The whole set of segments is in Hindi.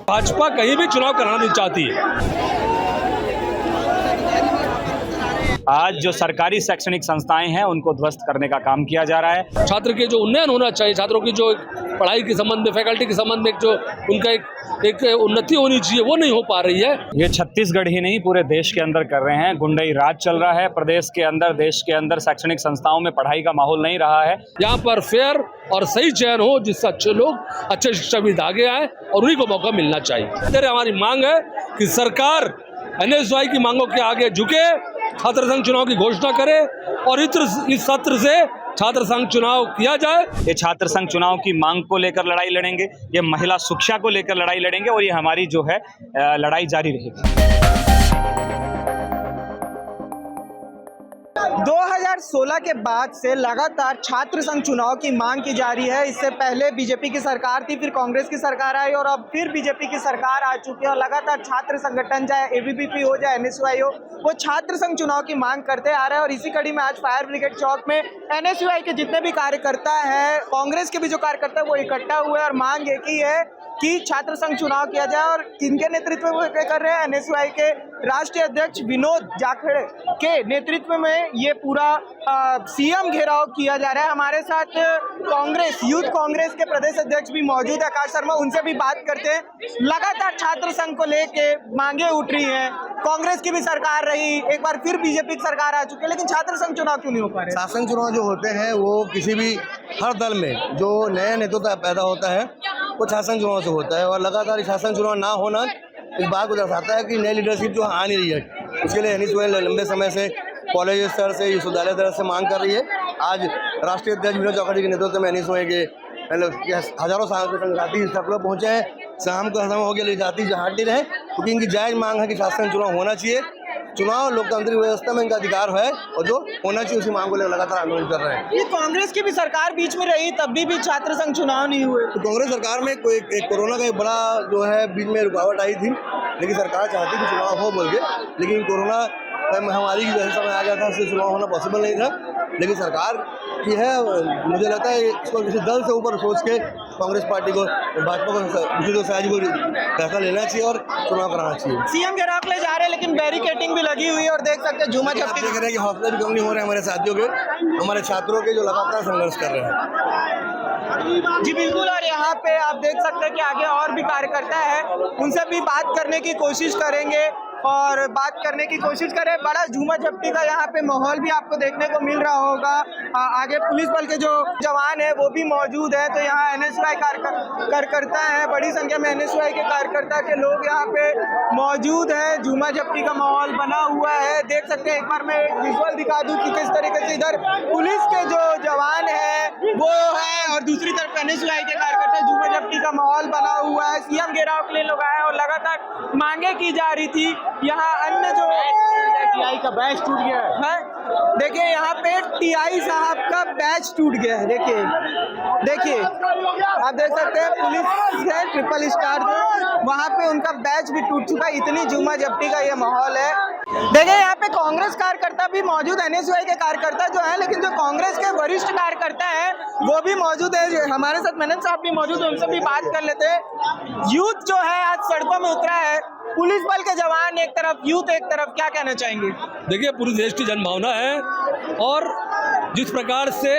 भाजपा कहीं भी चुनाव कराना नहीं चाहती है। आज जो सरकारी शैक्षणिक संस्थाएं हैं उनको ध्वस्त करने का काम किया जा रहा है। छात्र के जो उन्नयन होना चाहिए, छात्रों की जो पढ़ाई के संबंध में, फैकल्टी के संबंध में जो उनका एक उन्नति होनी चाहिए, वो नहीं हो पा रही है। ये छत्तीसगढ़ ही नहीं पूरे देश के अंदर कर रहे हैं। गुंडई राज चल रहा है प्रदेश के अंदर, देश के अंदर शैक्षणिक संस्थाओं में पढ़ाई का माहौल नहीं रहा है। यहाँ पर फेयर और सही चयन हो, जिससे अच्छे लोग, अच्छे शिक्षाविद आगे आए और उन्हीं को मौका मिलना चाहिए। तेरे हमारी मांग है कि सरकार NSY की मांगों के आगे झुके, छात्र संघ चुनाव की घोषणा करे और इस सत्र से छात्र संघ चुनाव किया जाए। ये छात्र संघ चुनाव की मांग को लेकर लड़ाई लड़ेंगे, ये महिला शिक्षा को लेकर लड़ाई लड़ेंगे और ये हमारी जो है लड़ाई जारी रहेगी। 2016 के बाद से लगातार छात्र संघ चुनाव की मांग की जा रही है। इससे पहले बीजेपी की सरकार थी, फिर कांग्रेस की सरकार आई और अब फिर बीजेपी की सरकार आ चुकी है और लगातार छात्र संगठन, चाहे ABVP हो, चाहे NSY हो, वो छात्र संघ चुनाव की मांग करते आ रहे हैं। और इसी कड़ी में आज फायर ब्रिगेड चौक में NSY के जितने भी कार्यकर्ता हैं, कांग्रेस के भी जो कार्यकर्ता है, वो इकट्ठा हुए और मांग एक ही है कि छात्र संघ चुनाव किया जाए। और इनके नेतृत्व में कर रहे हैं NSY के राष्ट्रीय अध्यक्ष विनोद जाखड़ के नेतृत्व में ये पूरा CM घेराव किया जा रहा है। हमारे साथ कांग्रेस, यूथ कांग्रेस के प्रदेश अध्यक्ष भी मौजूद है, आकाश शर्मा, उनसे भी बात करते हैं। लगातार छात्र संघ को लेके मांगे उठ रही हैं, कांग्रेस की भी सरकार रही, एक बार फिर बीजेपी की सरकार आ चुकी है, लेकिन छात्र संघ चुनाव क्यों नहीं हो पा रहे? शासन चुनाव जो होते हैं वो किसी भी हर दल में जो नया नेतृत्व पैदा होता है वो शासन चुनाव से होता है और लगातार शासन चुनाव ना होना इस बात को दर्शाता है कि नई लीडरशिप जो आ नहीं रही है। उसके लिए NSY लंबे समय से कॉलेज स्तर से, विश्वविद्यालय स्तर से मांग कर रही है। आज राष्ट्रीय अध्यक्ष विनोद जाखड़ के नेतृत्व में NSY के हजारों संघाती सैकड़ों पहुंचे हैं। शाम को समय हो गया, जाति जहाँ नहीं रहे, क्योंकि इनकी जायज मांग है कि शासन चुनाव होना चाहिए। चुनाव लोकतांत्रिक व्यवस्था में इनका अधिकार है और जो होना चाहिए उसी मांग को लेकर लगातार आंदोलन कर रहे हैं। ये कांग्रेस की भी सरकार बीच में रही, तब भी छात्र संघ चुनाव नहीं हुए। तो कांग्रेस सरकार में कोई कोरोना का एक बड़ा जो है बीच में रुकावट आई थी, लेकिन सरकार चाहती कि चुनाव हो बोल के, लेकिन कोरोना महामारी की वजह से समय आ गया था, इससे चुनाव होना पॉसिबल नहीं था। लेकिन सरकार की है, मुझे लगता है इसको किसी दल से ऊपर सोच के कांग्रेस पार्टी को, भाजपा को, सहज को फैसला लेना चाहिए और चुनाव कराना चाहिए। CM घेराव ले जा रहे हैं, लेकिन बैरिकेटिंग भी लगी हुई है और देख सकते हैं झूमा झपटी देख रहे हैं कि हौसले भी कम नहीं हो रहे हैं हमारे साथियों के, हमारे छात्रों के जो लगातार संघर्ष कर रहे हैं। जी बिल्कुल। और यहाँ पे आप देख सकते हैं कि आगे और भी कार्यकर्ता है, उनसे भी बात करने की कोशिश करेंगे और बात करने की कोशिश करें। बड़ा झूमा झपटी का यहाँ पे माहौल भी आपको देखने को मिल रहा होगा। आगे पुलिस बल के जो जवान है वो भी मौजूद है। तो यहाँ NSY कार्यकर्ता है, बड़ी संख्या में NSY के कार्यकर्ता के लोग यहाँ पे मौजूद हैं। झूमा झपटी का माहौल बना हुआ है, देख सकते हैं। एक बार मैं विजुअल दिखा दूं कि किस तरीके से इधर पुलिस के जो जवान है वो है और दूसरी तरफ NSY के कार्यकर्ता। झूमा झपटी का माहौल बना हुआ है, CM घेराव के लिए लोग आए और लगातार मांगे की जा रही थी। यहाँ अन्य जो TI का बैच टूट गया है, देखिए यहाँ पे TI साहब का बैच टूट गया है। देखिए आप देख सकते हैं, पुलिस है ट्रिपल स्टार, वहाँ पे उनका बैच भी टूट चुका है। इतनी झूमा झपटी का ये माहौल है। देखिए यहाँ पे कांग्रेस कार्यकर्ता भी मौजूद, NSY के कार्यकर्ता जो है, लेकिन जो कांग्रेस के वरिष्ठ कार्यकर्ता है वो भी मौजूद है। हमारे साथ मेनन साहब भी मौजूद है, उनसे भी बात कर लेते हैं। यूथ जो है आज सड़कों में उतरा है, पुलिस बल के जवान एक तरफ, यूथ एक तरफ, क्या कहना चाहेंगे? देखिए, पूरे देश की जनभावना है और जिस प्रकार से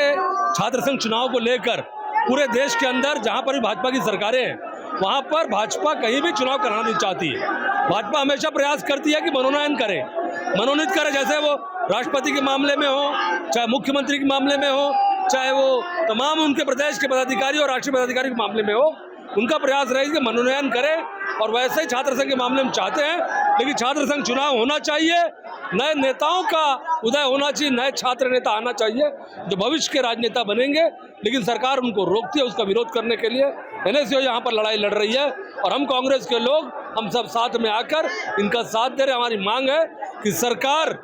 छात्र संघ चुनाव को लेकर पूरे देश के अंदर जहां पर भी भाजपा की सरकारें हैं, वहां पर भाजपा कहीं भी चुनाव कराना नहीं चाहती है। भाजपा हमेशा प्रयास करती है कि मनोनीत करे, जैसे वो राष्ट्रपति के मामले में हो, चाहे मुख्यमंत्री के मामले में हो, चाहे वो तमाम उनके प्रदेश के पदाधिकारी और राष्ट्रीय पदाधिकारी के मामले में हो, उनका प्रयास रहेगा कि मनोनयन करें। और वैसे ही छात्र संघ के मामले में चाहते हैं, लेकिन छात्र संघ चुनाव होना चाहिए, नए नेताओं का उदय होना चाहिए, नए छात्र नेता आना चाहिए जो भविष्य के राजनेता बनेंगे। लेकिन सरकार उनको रोकती है, उसका विरोध करने के लिए NSY यहाँ पर लड़ाई लड़ रही है और हम कांग्रेस के लोग हम सब साथ में आकर इनका साथ दे रहे हैं। हमारी मांग है कि सरकार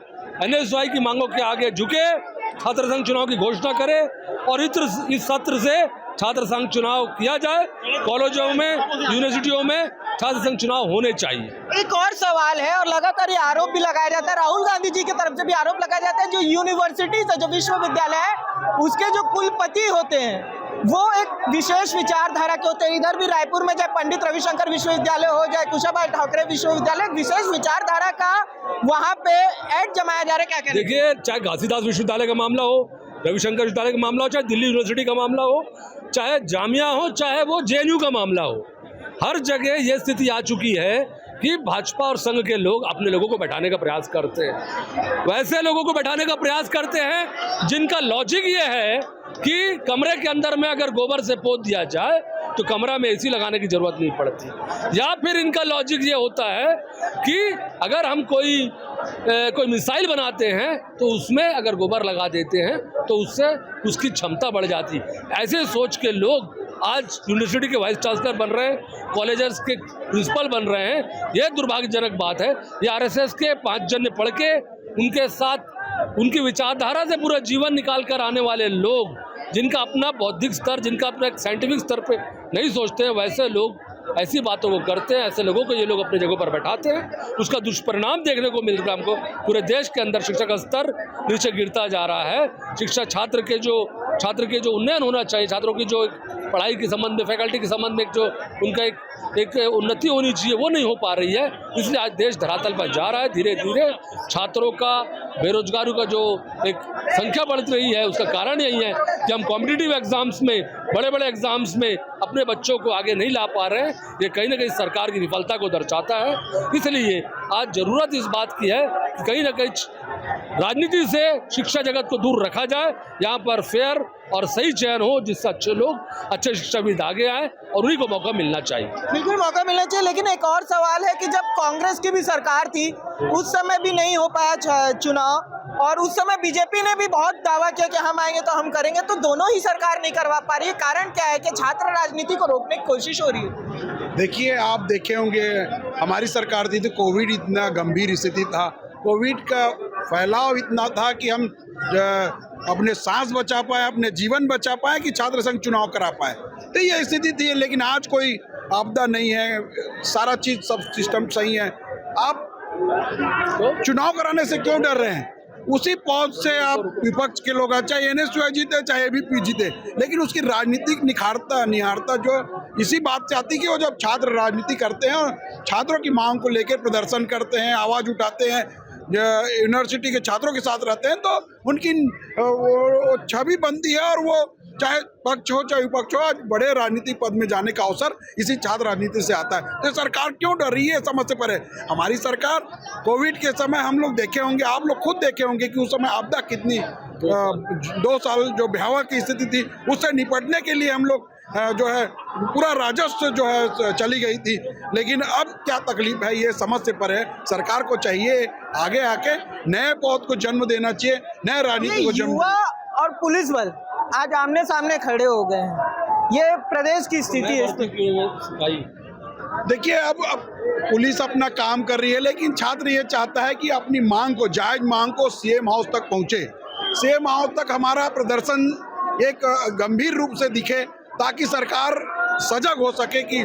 NSY की मांगों के आगे झुके, छात्र संघ चुनाव की घोषणा करे और इस सत्र से छात्र संघ चुनाव किया जाए। कॉलेजों में, यूनिवर्सिटियों में छात्र संघ चुनाव होने चाहिए। एक और सवाल है और लगातार ये आरोप भी लगाया जाता है, राहुल गांधी जी की तरफ से भी आरोप लगाया जाता है, जो यूनिवर्सिटीज है, जो विश्वविद्यालय है, उसके जो कुलपति होते हैं वो एक विशेष विचारधारा के होते हैं। इधर भी रायपुर में चाहे पंडित रविशंकर विश्वविद्यालय हो, चाहे कुशाभाऊ ठाकरे विश्वविद्यालय, विशेष विचारधारा का वहाँ पे ऐड जमाया जा रहा है। क्या करें? देखिए, चाहे घासीदास विश्वविद्यालय का मामला हो, रविशंकर विश्वविद्यालय का मामला हो, चाहे दिल्ली यूनिवर्सिटी का मामला हो, चाहे जामिया हो, चाहे वो जेएनयू का मामला हो, हर जगह ये स्थिति आ चुकी है कि भाजपा और संघ के लोग अपने लोगों को बैठाने का प्रयास करते हैं। वैसे लोगों को बैठाने का प्रयास करते हैं जिनका लॉजिक ये है कि कमरे के अंदर में अगर गोबर से पोत दिया जाए तो कमरा में एसी लगाने की जरूरत नहीं पड़ती, या फिर इनका लॉजिक ये होता है कि अगर हम कोई मिसाइल बनाते हैं तो उसमें अगर गोबर लगा देते हैं तो उससे उसकी क्षमता बढ़ जाती। ऐसे सोच के लोग आज यूनिवर्सिटी के वाइस चांसलर बन रहे हैं, कॉलेजेस के प्रिंसिपल बन रहे हैं। यह दुर्भाग्यजनक बात है। ये आरएसएस के 5 जन पढ़ के उनके साथ उनकी विचारधारा से पूरा जीवन निकाल कर आने वाले लोग, जिनका अपना बौद्धिक स्तर, जिनका अपना साइंटिफिक स्तर पे नहीं सोचते हैं, वैसे लोग ऐसी बातों को करते हैं। ऐसे लोगों को ये लोग अपनी जगह पर बैठाते हैं। उसका दुष्परिणाम देखने को मिल रहा है हमको। पूरे देश के अंदर शिक्षा का स्तर नीचे गिरता जा रहा है। शिक्षा छात्र के जो उन्नयन होना चाहिए, छात्रों की जो पढ़ाई के संबंध में, फैकल्टी के संबंध में जो उनका एक उन्नति होनी चाहिए, वो नहीं हो पा रही है। इसलिए आज देश धरातल पर जा रहा है। धीरे धीरे छात्रों का, बेरोजगारों का जो एक संख्या बढ़ रही है, उसका कारण यही है कि हम कॉम्पिटिटिव एग्जाम्स में, बड़े बड़े एग्जाम्स में अपने बच्चों को आगे नहीं ला पा रहे हैं। ये कहीं ना कहीं सरकार की विफलता को दर्शाता है। इसलिए आज जरूरत इस बात की है कि कहीं ना कहीं राजनीति से शिक्षा जगत को दूर रखा जाए, यहाँ पर फेयर और सही चयन हो, जिससे अच्छे लोग, अच्छे शिक्षाविद आगे आए और उन्हीं को मौका मिलना चाहिए। बिल्कुल मौका मिलना चाहिए। लेकिन एक और सवाल है कि जब कांग्रेस की भी सरकार थी, उस समय भी नहीं हो पाया चुनाव, और उस समय बीजेपी ने भी बहुत दावा किया कि हम आएंगे तो हम करेंगे, तो दोनों ही सरकार नहीं करवा पा रही है। कारण क्या है कि छात्र राजनीति को रोकने की कोशिश हो रही है? देखिए, आप देखे होंगे हमारी सरकार थी तो कोविड इतना गंभीर स्थिति था, कोविड का फैलाव इतना था कि हम अपने सांस बचा पाए, अपने जीवन बचा पाए कि छात्र संघ चुनाव करा पाए। तो ये स्थिति थी। लेकिन आज कोई आपदा नहीं है, सारा चीज, सब सिस्टम सही है। आप चुनाव कराने से क्यों डर रहे हैं? उसी पौध से आप विपक्ष के लोग, चाहे एनएसयूआई जीते चाहे एबीपी जीते, लेकिन उसकी राजनीतिक निहारता जो इसी बात से आती कि वो जब छात्र राजनीति करते हैं और छात्रों की मांग को लेकर प्रदर्शन करते हैं, आवाज़ उठाते हैं, यूनिवर्सिटी के छात्रों के साथ रहते हैं, तो उनकी वो छवि बनती है। और वो चाहे पक्ष हो चाहे विपक्ष हो, आज बड़े राजनीतिक पद में जाने का अवसर इसी छात्र राजनीति से आता है। तो सरकार क्यों डर रही है, समझ से परे। हमारी सरकार कोविड के समय हम लोग देखे होंगे, आप लोग खुद देखे होंगे कि उस समय आपदा कितनी 2 साल जो भयावह की स्थिति थी, उससे निपटने के लिए हम लोग जो है पूरा राजस्व जो है चली गई थी। लेकिन अब क्या तकलीफ है, ये समझ से परे। सरकार को चाहिए आगे आके नए पौध को जन्म देना चाहिए, नए राजनीति को जन्म। युवा और पुलिस बल आज आमने सामने खड़े हो गए हैं, ये प्रदेश की स्थिति है। देखिए, अब पुलिस अपना काम कर रही है, लेकिन छात्र ये चाहता है कि अपनी मांग को, जायज मांग को सीएम हाउस तक पहुंचे। सीएम हाउस तक हमारा प्रदर्शन एक गंभीर रूप से दिखे, ताकि सरकार सजग हो सके, कि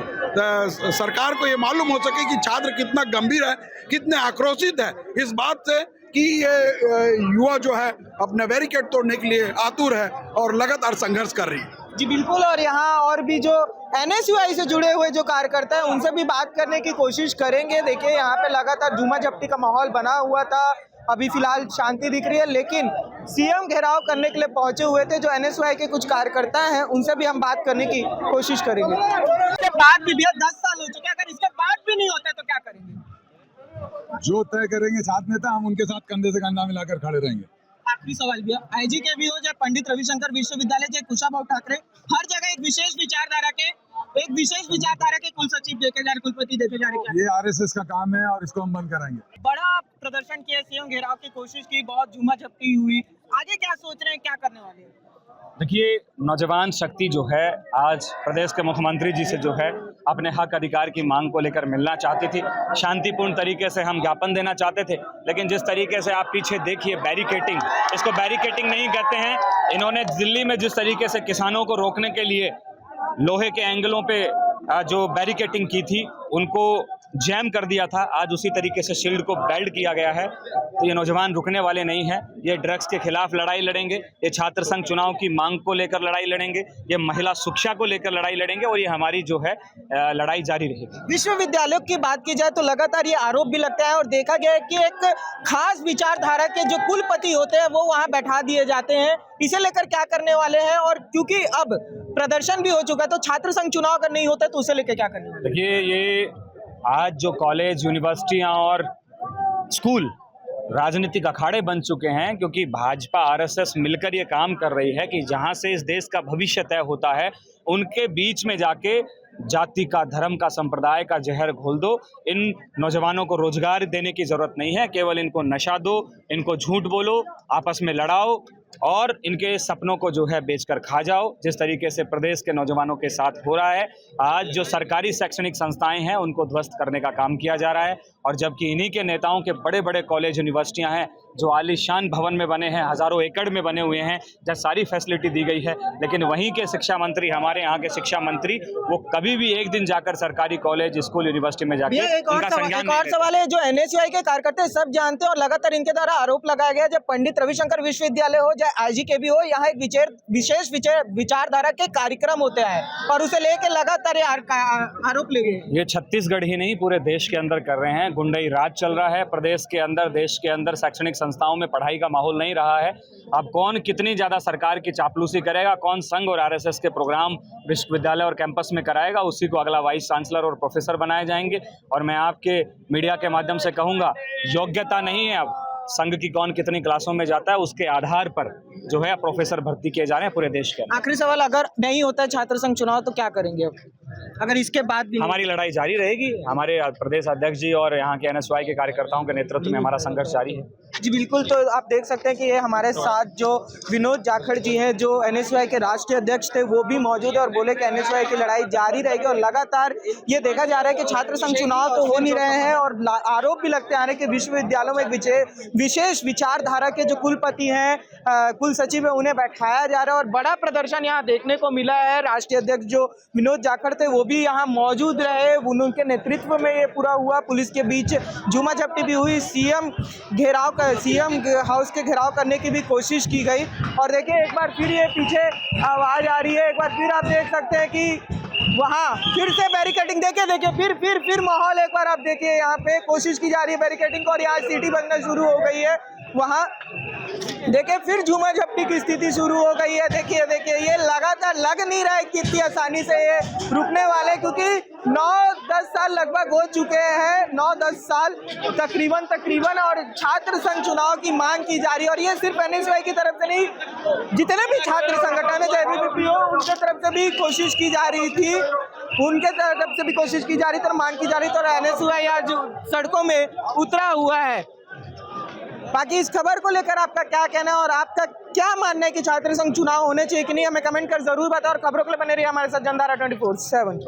सरकार को ये मालूम हो सके कि छात्र कितना गंभीर है, कितने आक्रोशित है इस बात से कि ये युवा जो है अपने बैरिकेड तोड़ने के लिए आतुर है और लगातार संघर्ष कर रही है। जी बिल्कुल। और यहाँ और भी जो एनएसयूआई से जुड़े हुए जो कार्यकर्ता हैं, उनसे भी बात करने की कोशिश करेंगे। देखिए, यहाँ पे लगातार झूमा झपटी का माहौल बना हुआ था, अभी फिलहाल शांति दिख रही है, लेकिन सीएम घेराव करने के लिए पहुंचे हुए थे जो एनएसयूआई के कुछ कार्यकर्ता हैं, उनसे भी हम बात करने की कोशिश करेंगे। इसके बाद भी भैया 10 साल हो चुके हैं, अगर इसके बाद भी नहीं होता तो क्या करेंगे? जो तय करेंगे छात्र नेता, हम उनके साथ कंधे से कंधा मिलाकर खड़े रहेंगे। आखिरी सवाल भैया, आईजी के भी हो, चाहे पंडित रविशंकर विश्वविद्यालय, चाहे कुशाभाऊ ठाकरे, हर जगह एक विशेष विचारधारा के कुल सचिव देखे जा रहे, कुलपति देखे जा रहे। ये आरएसएस का काम है और इसको हम बंद कराएंगे। बड़ा प्रदर्शन किया, सीएम घेराव की कोशिश की, बहुत झूमा झपटी हुई, आगे क्या सोच रहे हैं, क्या करने वाले हैं? देखिए, नौजवान शक्ति जो है आज प्रदेश के मुख्यमंत्री जी से जो है अपने हक अधिकार की मांग को लेकर मिलना चाहती थी। शांतिपूर्ण तरीके से हम ज्ञापन देना चाहते थे, लेकिन जिस तरीके से आप पीछे देखिए बैरिकेटिंग, इसको बैरिकेटिंग नहीं कहते हैं। इन्होंने दिल्ली में जिस तरीके से किसानों को रोकने के लिए लोहे के एंगलों पे जो बैरिकेटिंग की थी, उनको जैम कर दिया था, आज उसी तरीके से शील्ड को बेल्ट किया गया है। तो ये नौजवान रुकने वाले नहीं हैं। ये ड्रग्स के खिलाफ लड़ाई लड़ेंगे, ये छात्र संघ चुनाव की मांग को लेकर लड़ाई लड़ेंगे, ये महिला शिक्षा को लेकर लड़ाई लड़ेंगे और ये हमारी जो है लड़ाई जारी रहेगी। विश्वविद्यालयों की बात की जाए तो लगातार ये आरोप भी लगता है और देखा गया है कि एक खास विचारधारा के जो कुलपति होते हैं वो वहां बैठा दिए जाते हैं। इसे लेकर क्या करने वाले हैं, और क्योंकि अब प्रदर्शन भी हो चुका है तो छात्र संघ चुनाव अगर नहीं होता तो उसे लेकर क्या करने वाले? देखिए, ये आज जो कॉलेज, यूनिवर्सिटियां और स्कूल राजनीतिक अखाड़े बन चुके हैं, क्योंकि भाजपा आरएसएस मिलकर ये काम कर रही है कि जहां से इस देश का भविष्य तय होता है उनके बीच में जाके जाति का, धर्म का, संप्रदाय का जहर घोल दो। इन नौजवानों को रोजगार देने की जरूरत नहीं है, केवल इनको नशा दो, इनको झूठ बोलो, आपस में लड़ाओ और इनके सपनों को जो है बेचकर खा जाओ, जिस तरीके से प्रदेश के नौजवानों के साथ हो रहा है। आज जो सरकारी शैक्षणिक संस्थाएं हैं उनको ध्वस्त करने का काम किया जा रहा है, और जबकि इन्हीं के नेताओं के बड़े बड़े कॉलेज, यूनिवर्सिटियां हैं जो आलीशान भवन में बने हैं, हज़ारों एकड़ में बने हुए हैं, जहाँ सारी फैसिलिटी दी गई है, लेकिन वहीं के शिक्षा मंत्री, हमारे यहाँ के शिक्षा मंत्री, वो कभी भी एक दिन जाकर सरकारी कॉलेज, स्कूल, यूनिवर्सिटी में जाकर उनका संज्ञान नहीं लेते। सवाल है, जो एनएसयूआई के कार्यकर्ता सब जानते हैं और लगातार इनके द्वारा आरोप लगाया गया, जब पंडित रविशंकर विश्वविद्यालय हो चाहे आईजीकेबी हो, यहाँ एक विशेष विचारधारा के कार्यक्रम होते हैं और उसे लेकर लगातार आरोप लगे। ये छत्तीसगढ़ ही नहीं पूरे देश के अंदर कर रहे हैं। गुंडई राज चल रहा है प्रदेश के अंदर, देश के अंदर शैक्षणिक संस्थाओं में पढ़ाई का माहौल नहीं रहा है। अब कौन कितनी ज़्यादा सरकार की चापलूसी करेगा, कौन संघ और आरएसएस के प्रोग्राम विश्वविद्यालय और कैंपस में कराएगा, उसी को अगला वाइस चांसलर और प्रोफेसर बनाए जाएंगे। और मैं आपके मीडिया के माध्यम से कहूँगा, योग्यता नहीं है अब संघ की कौन कितनी क्लासों में जाता है, उसके आधार पर जो है प्रोफेसर भर्ती किए जा रहे हैं पूरे देश के। आखिरी सवाल, अगर नहीं होता है छात्र संघ चुनाव तो क्या करेंगे अब, अगर इसके बाद भी? हमारी लड़ाई जारी रहेगी। हमारे प्रदेश अध्यक्ष जी और यहाँ के एनएसयूआई के कार्यकर्ताओं के नेतृत्व में हमारा संघर्ष जारी है। जी बिल्कुल, तो आप देख सकते हैं कि ये हमारे साथ जो विनोद जाखड़ जी हैं, जो एनएसयूआई के राष्ट्रीय अध्यक्ष थे, वो भी मौजूद है और बोले कि एनएसयूआई की लड़ाई जारी रहेगी। और लगातार ये देखा जा रहा है कि छात्र संघ चुनाव तो हो नहीं रहे हैं और आरोप भी लगते आ रहे हैं कि विश्वविद्यालयों में विशेष विचारधारा के जो कुलपति हैं, कुल सचिव है, उन्हें बैठाया जा रहा है। और बड़ा प्रदर्शन यहाँ देखने को मिला है। राष्ट्रीय अध्यक्ष जो विनोद जाखड़ थे वो भी यहाँ मौजूद रहे, उनके नेतृत्व में ये पूरा हुआ। पुलिस के बीच झूमा झपटी भी हुई, सीएम हाउस के घेराव करने की भी कोशिश की गई। और देखिए एक बार फिर ये पीछे आवाज आ रही है, एक बार फिर आप देख सकते हैं कि वहाँ फिर से बैरिकेडिंग, देखिए फिर माहौल एक बार आप देखिए, यहाँ पे कोशिश की जा रही है बैरिकेडिंग को और यहाँ सीटी बनना शुरू हो गई है। वहाँ देखिए फिर झूमा झपटी की स्थिति शुरू हो गई है। देखिए ये लगातार लग नहीं रहा है कि इतनी आसानी से ये रुकने वाले, क्योंकि 9-10 साल लगभग हो चुके हैं, 9-10 साल तकरीबन और छात्र संघ चुनाव की मांग की जा रही है। और ये सिर्फ एनएसयूआई की तरफ से नहीं, जितने भी छात्र संगठन है, चाहे एबीवीपी हो, उनके तरफ से भी कोशिश की जा रही थी, तो मांग की जा रही थी। और एनएसयूआई आज सड़कों में उतरा हुआ है। बाकी इस खबर को लेकर आपका क्या कहना है और आपका क्या मानना है कि छात्र संघ चुनाव होने चाहिए कि नहीं, हमें कमेंट कर जरूर बताओ। और खबरों के लिए बने रहिए हमारे साथ जनधारा 24/7।